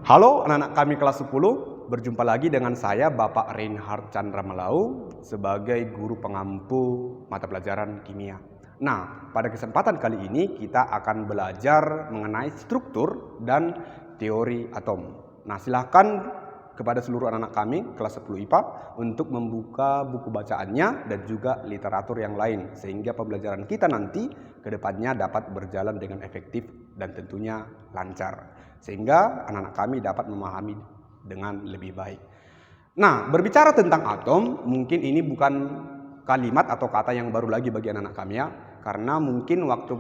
Halo anak-anak kami kelas 10, berjumpa lagi dengan saya Bapak Reinhard Chandra Melau sebagai guru pengampu mata pelajaran kimia. Nah, pada kesempatan kali ini kita akan belajar mengenai struktur dan teori atom. Nah, silahkan kepada seluruh anak-anak kami kelas 10 IPA untuk membuka buku bacaannya dan juga literatur yang lain sehingga pembelajaran kita nanti ke depannya dapat berjalan dengan efektif dan tentunya lancar, sehingga anak-anak kami dapat memahami dengan lebih baik. Nah, berbicara tentang atom, mungkin ini bukan kalimat atau kata yang baru lagi bagi anak-anak kami ya, karena mungkin waktu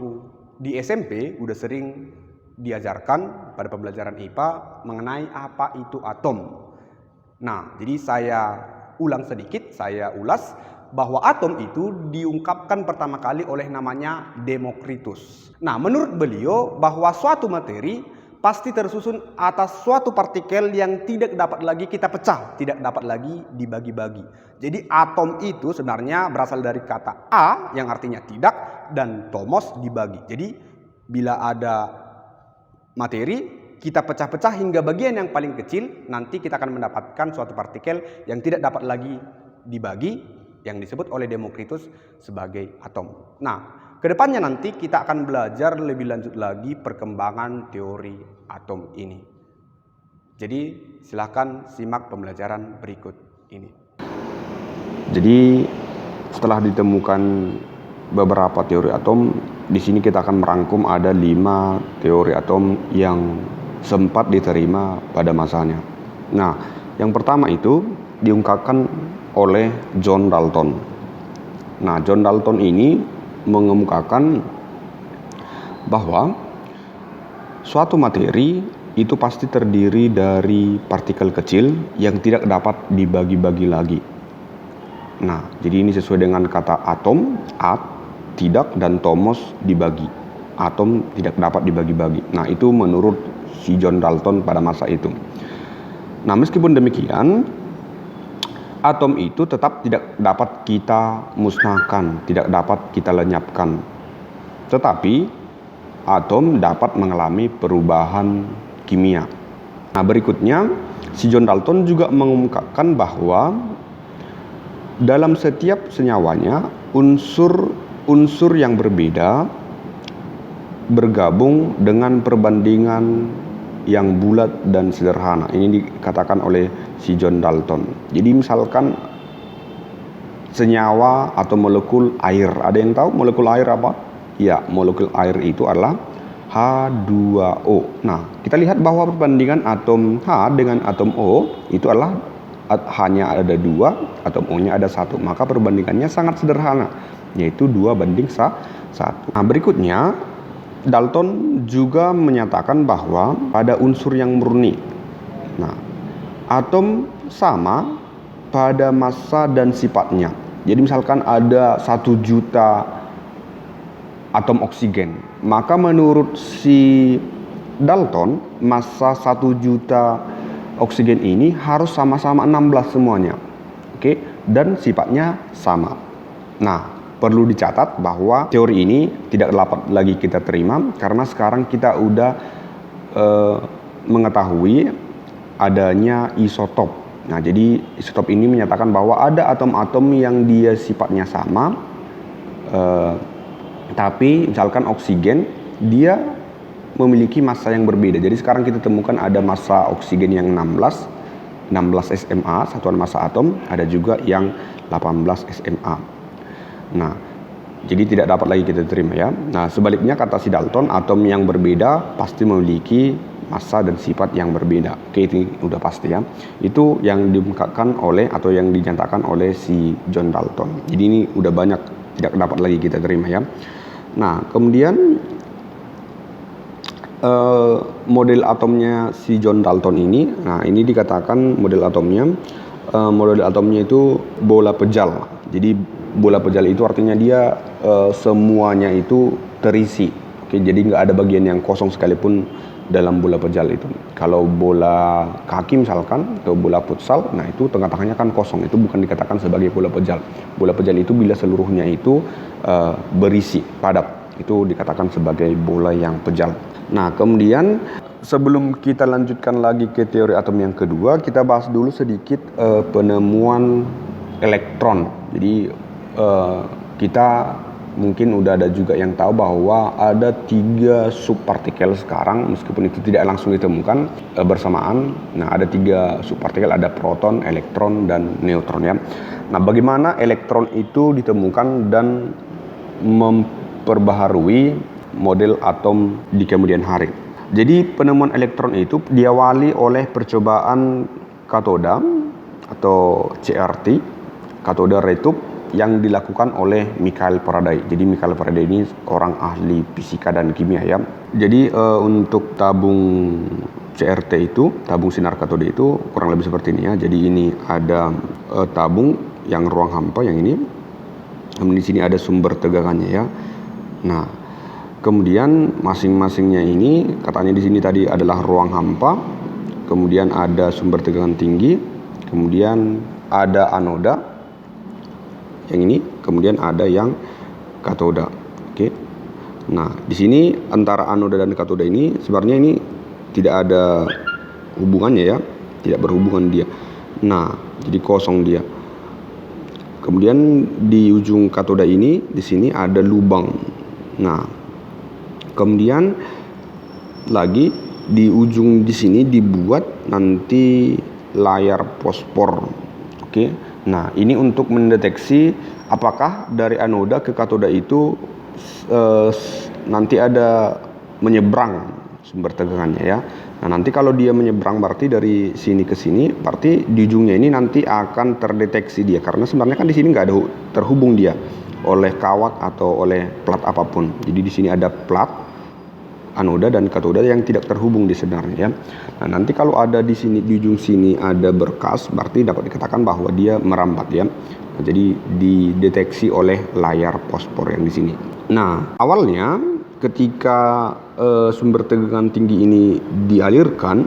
di SMP udah sering diajarkan pada pembelajaran IPA mengenai apa itu atom. Nah, jadi saya ulang sedikit, saya ulas bahwa atom itu diungkapkan pertama kali oleh namanya Demokritus. Nah, menurut beliau bahwa suatu materi pasti tersusun atas suatu partikel yang tidak dapat lagi kita pecah, tidak dapat lagi dibagi-bagi. Jadi atom itu sebenarnya berasal dari kata A yang artinya tidak dan tomos dibagi. Jadi bila ada materi kita pecah-pecah hingga bagian yang paling kecil, nanti kita akan mendapatkan suatu partikel yang tidak dapat lagi dibagi, yang disebut oleh Demokritus sebagai atom. Nah, kedepannya nanti kita akan belajar lebih lanjut lagi perkembangan teori atom ini. Jadi silahkan simak pembelajaran berikut ini. Jadi setelah ditemukan beberapa teori atom, di sini kita akan merangkum ada 5 teori atom yang sempat diterima pada masanya. Nah, yang pertama itu diungkapkan oleh John Dalton. Nah, John Dalton ini mengemukakan bahwa suatu materi itu pasti terdiri dari partikel kecil yang tidak dapat dibagi-bagi lagi. Nah, jadi ini sesuai dengan kata atom, at, tidak, dan tomos dibagi. Atom tidak dapat dibagi-bagi. Nah, itu menurut si John Dalton pada masa itu. Nah, meskipun demikian, atom itu tetap tidak dapat kita musnahkan, tidak dapat kita lenyapkan. Tetapi atom dapat mengalami perubahan kimia. Nah, berikutnya si John Dalton juga mengungkapkan bahwa dalam setiap senyawanya unsur yang berbeda bergabung dengan perbandingan yang bulat dan sederhana. Ini dikatakan oleh si John Dalton. Jadi misalkan senyawa atau molekul air. Ada yang tahu molekul air apa? Ya, molekul air itu adalah H2O. Nah, kita lihat bahwa perbandingan atom H dengan atom O itu adalah hanya ada 2, atom O-nya ada 1. Maka perbandingannya sangat sederhana, yaitu 2:1. Nah, berikutnya Dalton juga menyatakan bahwa pada unsur yang murni, nah, atom sama pada massa dan sifatnya. Jadi misalkan ada 1 juta atom oksigen, maka menurut si Dalton massa 1 juta oksigen ini harus sama-sama 16 semuanya, oke, dan sifatnya sama. Nah, perlu dicatat bahwa teori ini tidak dapat lagi kita terima karena sekarang kita udah mengetahui adanya isotop. Nah, jadi isotop ini menyatakan bahwa ada atom-atom yang dia sifatnya sama, tapi misalkan oksigen dia memiliki massa yang berbeda. Jadi sekarang kita temukan ada massa oksigen yang 16 SMA, satuan massa atom, ada juga yang 18 SMA. Nah, jadi tidak dapat lagi kita terima ya. Nah, sebaliknya kata si Dalton, atom yang berbeda pasti memiliki massa dan sifat yang berbeda. Oke, ini udah pasti ya. Itu yang diungkapkan oleh atau yang dinyatakan oleh si John Dalton. Jadi ini udah banyak tidak dapat lagi kita terima ya. Nah, kemudian model atomnya si John Dalton ini, nah ini dikatakan model atomnya itu bola pejal. Jadi bola pejal itu artinya dia semuanya itu terisi. Oke, jadi nggak ada bagian yang kosong sekalipun dalam bola pejal itu. Kalau bola kaki misalkan atau bola futsal, nah itu tengah-tengahnya kan kosong, itu bukan dikatakan sebagai bola pejal. Bola pejal itu bila seluruhnya itu berisi padat, itu dikatakan sebagai bola yang pejal. Nah, kemudian sebelum kita lanjutkan lagi ke teori atom yang kedua, kita bahas dulu sedikit penemuan elektron. Jadi kita mungkin udah ada juga yang tahu bahwa ada 3 subpartikel sekarang, meskipun itu tidak langsung ditemukan bersamaan. Nah, ada 3 subpartikel, ada proton, elektron, dan neutron ya. Nah, bagaimana elektron itu ditemukan dan memperbaharui model atom di kemudian hari. Jadi penemuan elektron itu diawali oleh percobaan katoda atau CRT, katoda retup, yang dilakukan oleh Michael Faraday. Jadi Michael Faraday ini orang ahli fisika dan kimia ya. Jadi untuk tabung CRT itu, tabung sinar katoda itu kurang lebih seperti ini ya. Jadi ini ada tabung yang ruang hampa yang ini. Di sini ada sumber tegangannya ya. Nah, kemudian masing-masingnya ini katanya di sini tadi adalah ruang hampa, kemudian ada sumber tegangan tinggi, kemudian ada anoda yang ini, kemudian ada yang katoda. Oke. Nah, di sini antara anoda dan katoda ini sebenarnya ini tidak ada hubungannya ya, tidak berhubungan dia. Nah, jadi kosong dia. Kemudian di ujung katoda ini di sini ada lubang. Nah, kemudian lagi di ujung di sini dibuat nanti layar fosfor. Oke. Nah, ini untuk mendeteksi apakah dari anoda ke katoda itu nanti ada menyeberang sumber tegangannya ya. Nah, nanti kalau dia menyeberang berarti dari sini ke sini, berarti di ujungnya ini nanti akan terdeteksi dia, karena sebenarnya kan di sini nggak ada terhubung dia oleh kawat atau oleh plat apapun. Jadi di sini ada plat anoda dan katoda yang tidak terhubung di sebenarnya ya. Nah, nanti kalau ada di sini di ujung sini ada berkas, berarti dapat dikatakan bahwa dia merambat ya. Nah, jadi dideteksi oleh layar fosfor yang di sini. Nah, awalnya ketika sumber tegangan tinggi ini dialirkan,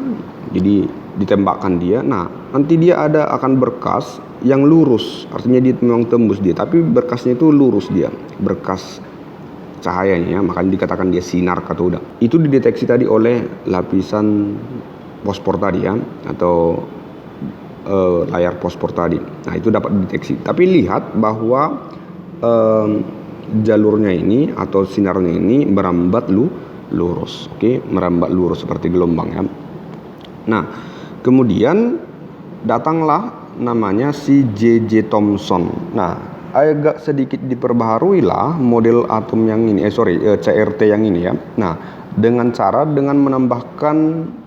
jadi ditembakkan dia, nah nanti dia akan berkas yang lurus, artinya dia memang tembus dia, tapi berkasnya itu lurus dia, berkas cahayanya, makanya dikatakan dia sinar katoda. Itu dideteksi tadi oleh lapisan fosfor tadi ya, atau layar fosfor tadi. Nah, itu dapat dideteksi. Tapi lihat bahwa jalurnya ini atau sinarnya ini merambat lurus, oke, merambat lurus seperti gelombang ya. Nah, kemudian datanglah namanya si J.J. Thomson. Nah, agak sedikit diperbaharui lah model atom yang ini, CRT yang ini ya. Nah, dengan menambahkan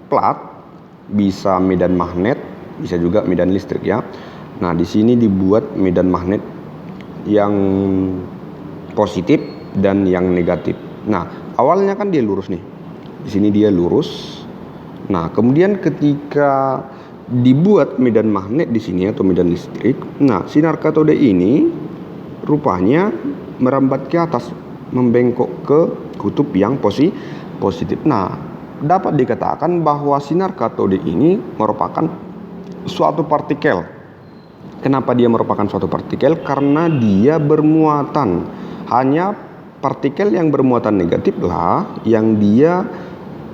plat, bisa medan magnet, bisa juga medan listrik ya. Nah, di sini dibuat medan magnet yang positif dan yang negatif. Nah, awalnya kan dia lurus nih. Di sini dia lurus. Nah, kemudian ketika dibuat medan magnet di sini atau medan listrik, nah sinar katoda ini rupanya merambat ke atas, membengkok ke kutub yang positif. Nah, dapat dikatakan bahwa sinar katoda ini merupakan suatu partikel. Kenapa dia merupakan suatu partikel? Karena dia bermuatan. Hanya partikel yang bermuatan negatif lah yang dia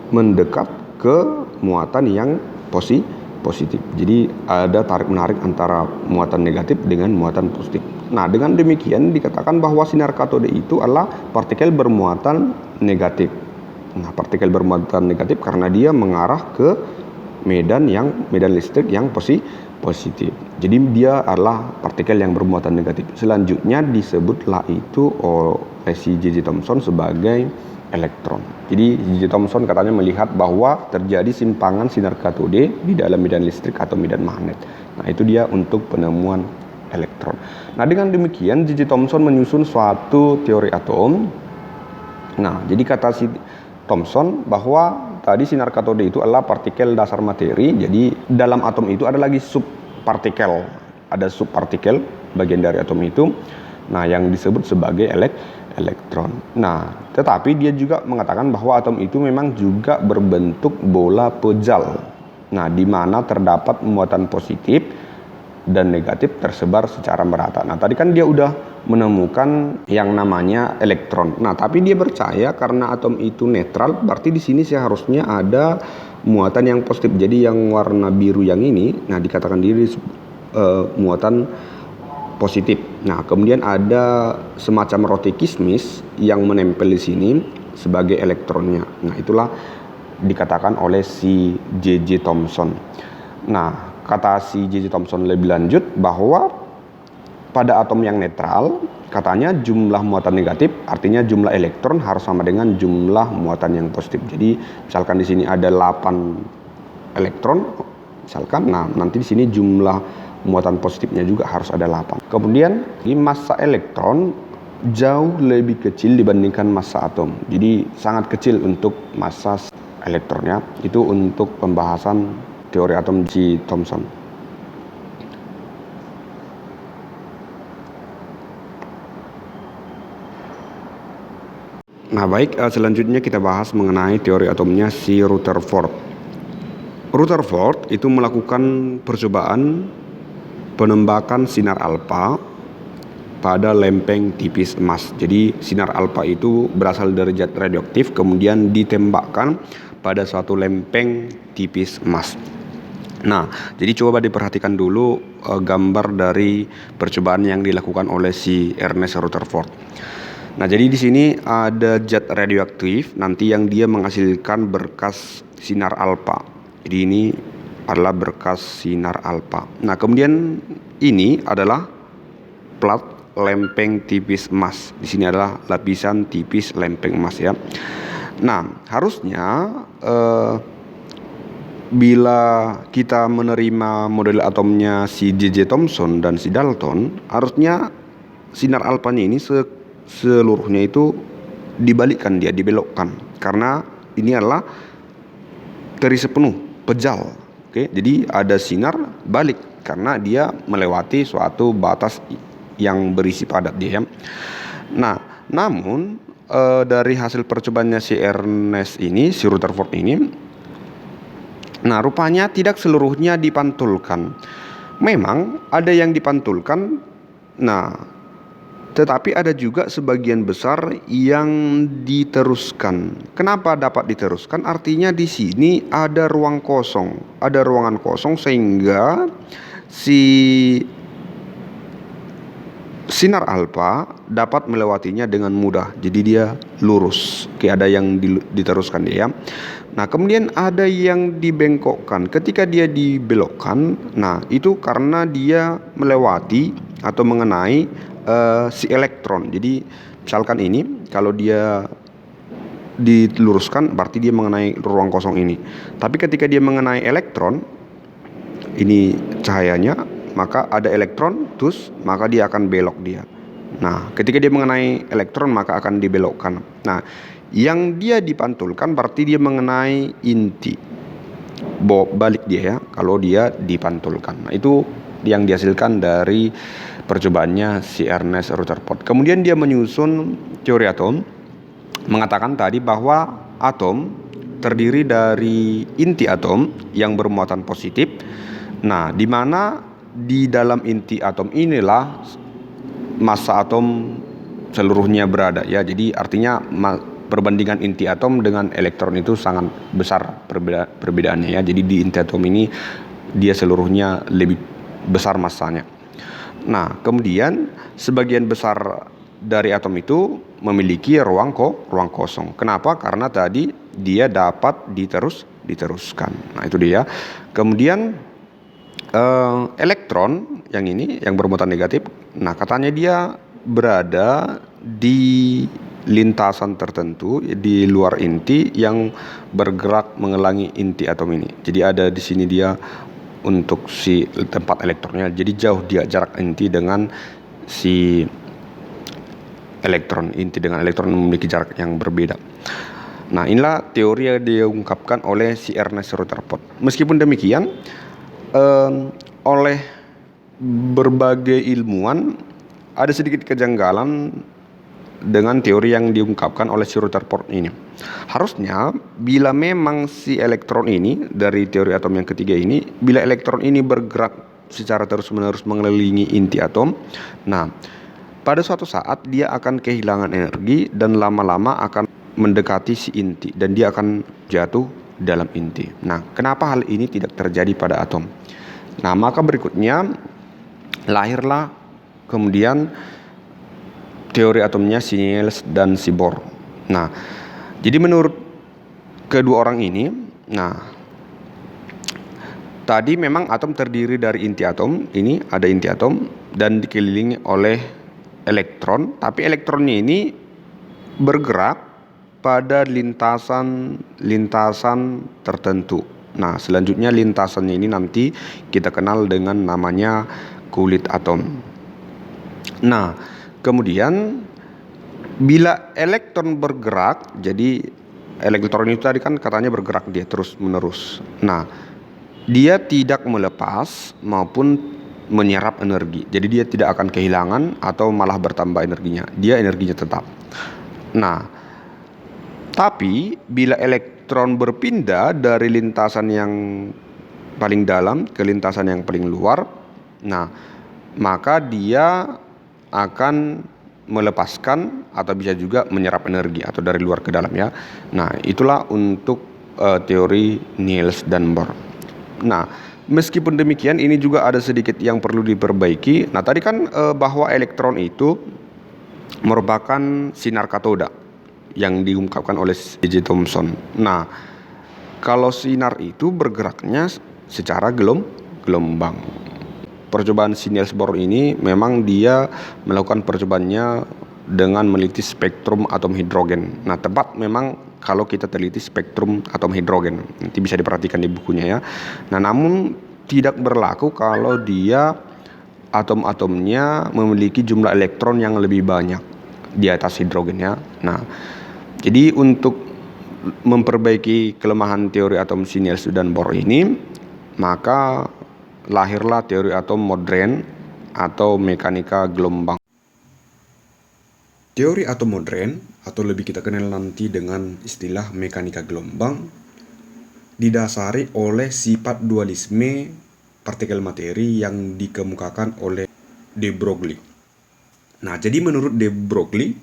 mendekat ke muatan yang positif. Jadi ada tarik-menarik antara muatan negatif dengan muatan positif. Nah, dengan demikian dikatakan bahwa sinar katoda itu adalah partikel bermuatan negatif. Nah, partikel bermuatan negatif karena dia mengarah ke medan listrik yang positif. Jadi dia adalah partikel yang bermuatan negatif. Selanjutnya disebutlah itu oleh si J.J. Thomson sebagai elektron. Jadi J.J. Thomson katanya melihat bahwa terjadi simpangan sinar katode di dalam medan listrik atau medan magnet. Nah, itu dia untuk penemuan elektron. Nah, dengan demikian J.J. Thomson menyusun suatu teori atom. Nah, jadi kata si Thomson bahwa tadi sinar katode itu adalah partikel dasar materi. Jadi dalam atom itu ada lagi subpartikel, ada subpartikel bagian dari atom itu. Nah, yang disebut sebagai elektron. Nah, tetapi dia juga mengatakan bahwa atom itu memang juga berbentuk bola pejal. Nah, di mana terdapat muatan positif dan negatif tersebar secara merata. Nah, tadi kan dia udah menemukan yang namanya elektron. Nah, tapi dia percaya karena atom itu netral, berarti di sini seharusnya ada muatan yang positif. Jadi yang warna biru yang ini, nah dikatakan diri muatan positif. Nah, kemudian ada semacam roti kismis yang menempel di sini sebagai elektronnya. Nah, itulah dikatakan oleh si J.J. Thomson. Nah, kata si J.J. Thomson lebih lanjut bahwa pada atom yang netral, katanya jumlah muatan negatif, artinya jumlah elektron harus sama dengan jumlah muatan yang positif. Jadi, misalkan di sini ada 8 elektron, misalkan, nah nanti di sini jumlah muatan positifnya juga harus ada 8. Kemudian, massa elektron jauh lebih kecil dibandingkan massa atom. Jadi, sangat kecil untuk massa elektronnya. Itu untuk pembahasan teori atom J. Thomson. Nah, baik, selanjutnya kita bahas mengenai teori atomnya si Rutherford. Rutherford itu melakukan percobaan penembakan sinar alfa pada lempeng tipis emas. Jadi sinar alfa itu berasal dari zat radioaktif, kemudian ditembakkan pada suatu lempeng tipis emas. Nah, jadi coba diperhatikan dulu gambar dari percobaan yang dilakukan oleh si Ernest Rutherford. Nah, jadi di sini ada zat radioaktif nanti yang dia menghasilkan berkas sinar alfa. Jadi ini adalah berkas sinar alfa. Nah, kemudian ini adalah plat lempeng tipis emas. Di sini adalah lapisan tipis lempeng emas ya. Nah, harusnya bila kita menerima model atomnya si J.J. Thomson dan si Dalton, harusnya sinar alfanya ini seluruhnya itu dibalikkan, dia dibelokkan, karena ini adalah terisi penuh, pejal. Oke, jadi ada sinar balik karena dia melewati suatu batas yang berisi padat dia. Nah, namun dari hasil percobaannya si Ernest ini, si Rutherford ini, nah rupanya tidak seluruhnya dipantulkan. Memang ada yang dipantulkan, nah tetapi ada juga sebagian besar yang diteruskan. Kenapa dapat diteruskan? Artinya di sini ada ruang kosong, ada ruangan kosong sehingga si sinar alfa dapat melewatinya dengan mudah. Jadi dia lurus. Oke, ada yang diteruskan dia. Nah, kemudian ada yang dibengkokkan. Ketika dia dibelokkan, nah itu karena dia melewati atau mengenai si elektron. Jadi misalkan ini kalau dia diluruskan berarti dia mengenai ruang kosong ini. Tapi ketika dia mengenai elektron, ini cahayanya, maka ada elektron, terus maka dia akan belok dia. Nah, ketika dia mengenai elektron maka akan dibelokkan. Nah, yang dia dipantulkan berarti dia mengenai inti. Balik dia ya kalau dia dipantulkan. Nah, itu yang dihasilkan dari percobaannya si Ernest Rutherford. Kemudian dia menyusun teori atom, mengatakan tadi bahwa atom terdiri dari inti atom yang bermuatan positif. Nah, di mana di dalam inti atom inilah massa atom seluruhnya berada ya. Jadi artinya perbandingan inti atom dengan elektron itu sangat besar perbedaannya ya. Jadi di inti atom ini dia seluruhnya lebih besar massanya. Nah, kemudian sebagian besar dari atom itu memiliki ruang kosong. Kenapa? Karena tadi dia dapat diteruskan. Nah, itu dia. Kemudian elektron yang ini yang bermuatan negatif, nah katanya dia berada di lintasan tertentu di luar inti yang bergerak mengelangi inti atom ini. Jadi ada di sini dia untuk si tempat elektronnya. Jadi jauh dia jarak inti dengan si elektron. Inti dengan elektron memiliki jarak yang berbeda. Nah, inilah teori yang diungkapkan oleh si Ernest Rutherford. Meskipun demikian, oleh berbagai ilmuwan ada sedikit kejanggalan dengan teori yang diungkapkan oleh si Rutherford ini. Harusnya bila memang si elektron ini dari teori atom yang ketiga ini, bila elektron ini bergerak secara terus-menerus mengelilingi inti atom. Nah, pada suatu saat dia akan kehilangan energi dan lama-lama akan mendekati si inti dan dia akan jatuh dalam inti. Nah, kenapa hal ini tidak terjadi pada atom? Nah, maka berikutnya lahirlah kemudian teori atomnya si Niels dan si Bohr. Nah, jadi menurut kedua orang ini, tadi memang atom terdiri dari inti atom, ini ada inti atom dan dikelilingi oleh elektron, tapi elektronnya ini bergerak pada lintasan tertentu. Nah, selanjutnya lintasannya ini nanti kita kenal dengan namanya kulit atom. Nah, kemudian bila elektron bergerak, jadi elektron itu tadi kan katanya bergerak dia terus menerus. Nah, dia tidak melepas maupun menyerap energi. Jadi dia tidak akan kehilangan atau malah bertambah energinya. Dia energinya tetap. Nah, tapi bila elektron berpindah dari lintasan yang paling dalam ke lintasan yang paling luar, nah, maka dia akan melepaskan atau bisa juga menyerap energi atau dari luar ke dalam ya. Nah, itulah untuk teori Niels dan Bohr. Nah, meskipun demikian ini juga ada sedikit yang perlu diperbaiki. Nah, tadi kan bahwa elektron itu merupakan sinar katoda yang diungkapkan oleh J.J. Thomson. Nah, kalau sinar itu bergeraknya secara gelombang. Percobaan si Niels Bohr ini memang dia melakukan percobaannya dengan meneliti spektrum atom hidrogen. Nah, tepat memang kalau kita teliti spektrum atom hidrogen, nanti bisa diperhatikan di bukunya ya. Nah, namun tidak berlaku kalau dia atom-atomnya memiliki jumlah elektron yang lebih banyak di atas hidrogennya. Nah, jadi untuk memperbaiki kelemahan teori atom si Niels dan Bohr ini, maka lahirlah teori atom modern atau mekanika gelombang. Teori atom modern, atau lebih kita kenal nanti dengan istilah mekanika gelombang, didasari oleh sifat dualisme partikel materi yang dikemukakan oleh de Broglie. Nah, jadi menurut de Broglie,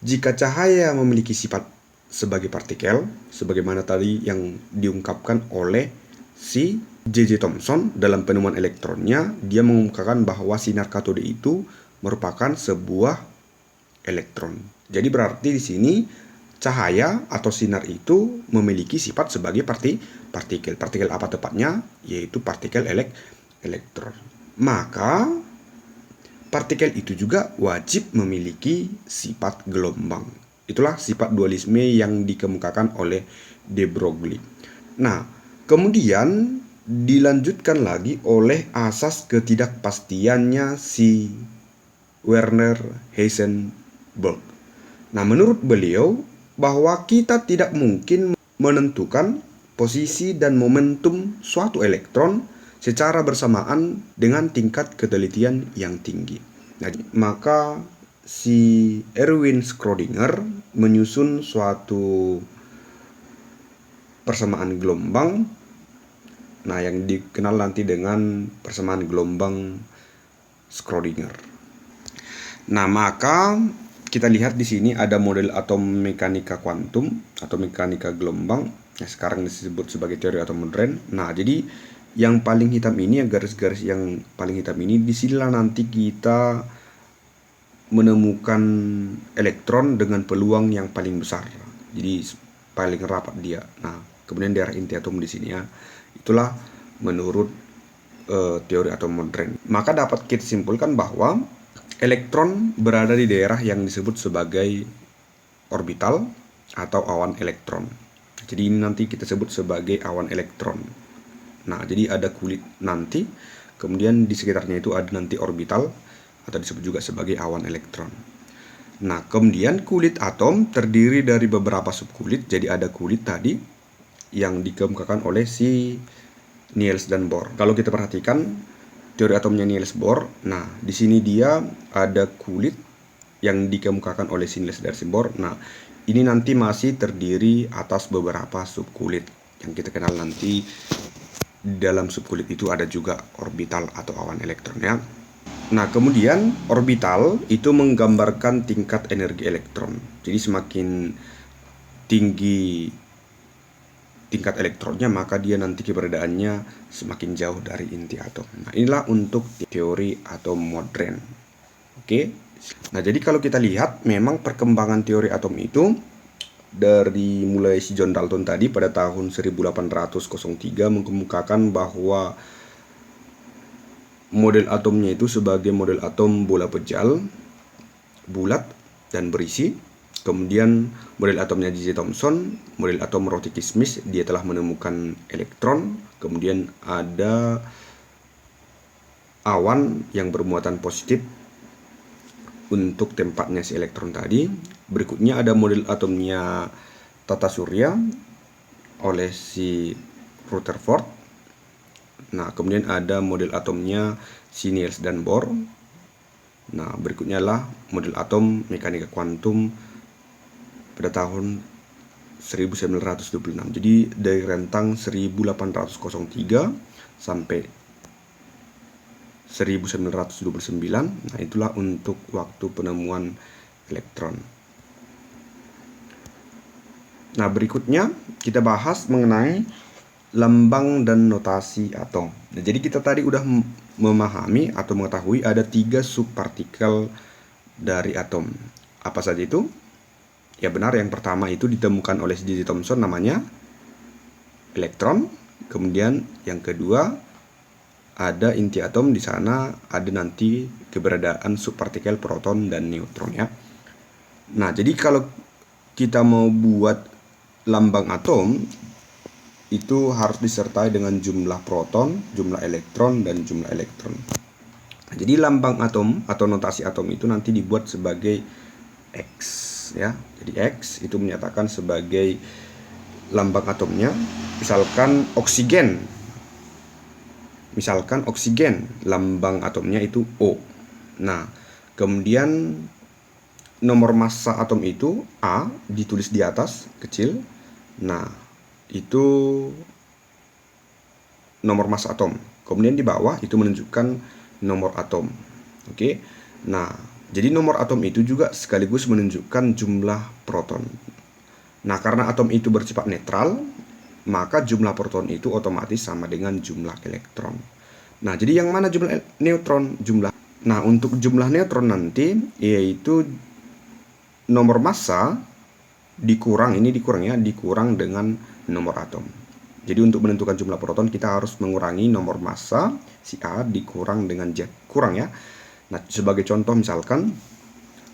jika cahaya memiliki sifat sebagai partikel, sebagaimana tadi yang diungkapkan oleh si J.J. Thomson dalam penemuan elektronnya, dia mengungkapkan bahwa sinar katode itu merupakan sebuah elektron. Jadi berarti di sini cahaya atau sinar itu memiliki sifat sebagai partikel. Partikel apa tepatnya? Yaitu partikel elektron. Maka partikel itu juga wajib memiliki sifat gelombang. Itulah sifat dualisme yang dikemukakan oleh de Broglie. Nah, kemudian dilanjutkan lagi oleh asas ketidakpastiannya si Werner Heisenberg. Nah, menurut beliau bahwa kita tidak mungkin menentukan posisi dan momentum suatu elektron secara bersamaan dengan tingkat ketelitian yang tinggi. Nah, maka si Erwin Schrödinger menyusun suatu persamaan gelombang, nah yang dikenal nanti dengan persamaan gelombang Schrödinger. Nah, maka kita lihat di sini ada model atom mekanika kuantum atau mekanika gelombang yang sekarang disebut sebagai teori atom modern. Nah, jadi yang paling hitam ini, yang garis-garis yang paling hitam ini, disinilah nanti kita menemukan elektron dengan peluang yang paling besar. Jadi paling rapat dia. Nah, kemudian daerah inti atom di sini ya. Itulah menurut teori atom modern. Maka dapat kita simpulkan bahwa elektron berada di daerah yang disebut sebagai orbital atau awan elektron. Jadi ini nanti kita sebut sebagai awan elektron. Nah, jadi ada kulit nanti, kemudian di sekitarnya itu ada nanti orbital atau disebut juga sebagai awan elektron. Nah, kemudian kulit atom terdiri dari beberapa subkulit. Jadi ada kulit tadi yang dikemukakan oleh si Niels dan Bohr. Kalau kita perhatikan teori atomnya Niels Bohr, nah di sini dia ada kulit yang dikemukakan oleh si Niels dan si Bohr. Nah, ini nanti masih terdiri atas beberapa subkulit yang kita kenal nanti di dalam subkulit itu ada juga orbital atau awan elektron ya. Nah, kemudian orbital itu menggambarkan tingkat energi elektron. Jadi semakin tinggi tingkat elektronnya, maka dia nanti keberadaannya semakin jauh dari inti atom. Nah, inilah untuk teori atom modern. Oke. Nah, jadi kalau kita lihat memang perkembangan teori atom itu dari mulai si John Dalton tadi pada tahun 1803 mengemukakan bahwa model atomnya itu sebagai model atom bola pejal, bulat dan berisi. Kemudian model atomnya J.J. Thomson, model atom Rotiki Smith, dia telah menemukan elektron. Kemudian ada awan yang bermuatan positif untuk tempatnya si elektron tadi. Berikutnya ada model atomnya tata surya oleh si Rutherford. Nah, kemudian ada model atomnya si Niels dan Bohr. Nah, berikutnya lah model atom mekanika kuantum pada tahun 1926. Jadi dari rentang 1803 sampai 1929. Nah, itulah untuk waktu penemuan elektron. Nah, berikutnya kita bahas mengenai lambang dan notasi atom. Nah, jadi kita tadi udah memahami atau mengetahui ada 3 subpartikel dari atom. Apa saja itu? Ya benar, yang pertama itu ditemukan oleh J.J. Thomson, namanya elektron. Kemudian yang kedua ada inti atom, di sana ada nanti keberadaan subpartikel proton dan neutron ya. Nah, jadi kalau kita mau buat lambang atom itu harus disertai dengan jumlah proton, jumlah elektron, dan jumlah elektron. Jadi lambang atom atau notasi atom itu nanti dibuat sebagai X ya. Jadi X itu menyatakan sebagai lambang atomnya. Misalkan oksigen, lambang atomnya itu O. Nah, kemudian nomor massa atom itu A, ditulis di atas kecil. Nah, itu nomor massa atom. Kemudian di bawah itu menunjukkan nomor atom. Oke. Nah, jadi nomor atom itu juga sekaligus menunjukkan jumlah proton. Nah, karena atom itu bersifat netral, maka jumlah proton itu otomatis sama dengan jumlah elektron. Nah, jadi yang mana jumlah neutron? Nah, untuk jumlah neutron nanti yaitu nomor massa dikurang dengan nomor atom. Jadi untuk menentukan jumlah proton kita harus mengurangi nomor massa si A dikurang dengan Z, kurang ya. Nah, sebagai contoh misalkan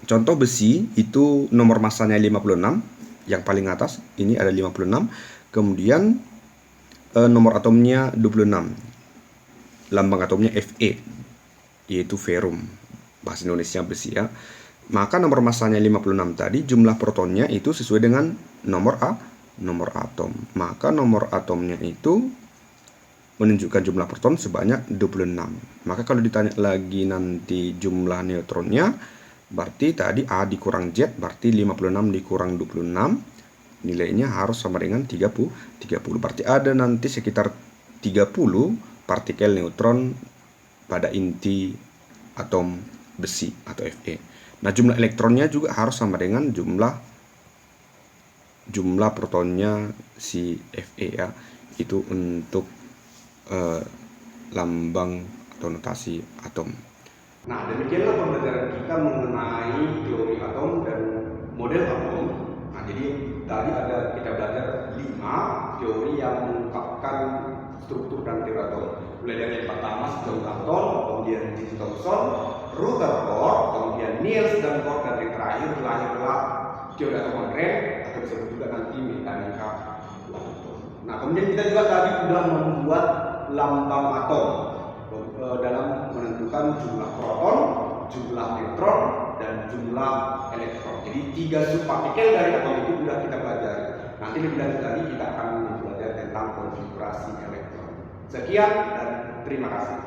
contoh besi itu nomor massanya 56, yang paling atas ini ada 56. Kemudian nomor atomnya 26. Lambang atomnya Fe, yaitu ferum, bahasa Indonesia besi ya. Maka nomor massanya 56 tadi, jumlah protonnya itu sesuai dengan nomor atom. Maka nomor atomnya itu menunjukkan jumlah proton sebanyak 26. Maka kalau ditanya lagi nanti jumlah neutronnya, berarti tadi A dikurang Z, berarti 56 dikurang 26, nilainya harus sama dengan 30. Berarti ada nanti sekitar 30 partikel neutron pada inti atom besi atau Fe. Nah, jumlah elektronnya juga harus sama dengan jumlah protonnya si Fe ya. Itu untuk lambang atau notasi atom. Nah, demikianlah pembelajaran kita mengenai teori atom dan model atom. Nah, jadi tadi kita belajar 5 teori yang mengungkapkan struktur dan teori atom. Mulai dari yang pertama John Dalton, kemudian J.J. Thomson, Rutherford, kemudian Niels dan Bohr, dan yang terakhir lahirlah teori atom modern atau disebut juga nanti mekanika kuantum. Nah, kemudian kita juga tadi sudah membuat lambang atom dalam menentukan jumlah proton, jumlah neutron, dan jumlah elektron. Jadi 3 subpartikel dari atom itu sudah kita pelajari. Nanti lebih lanjut lagi kita akan belajar tentang konfigurasi elektron. Sekian dan terima kasih.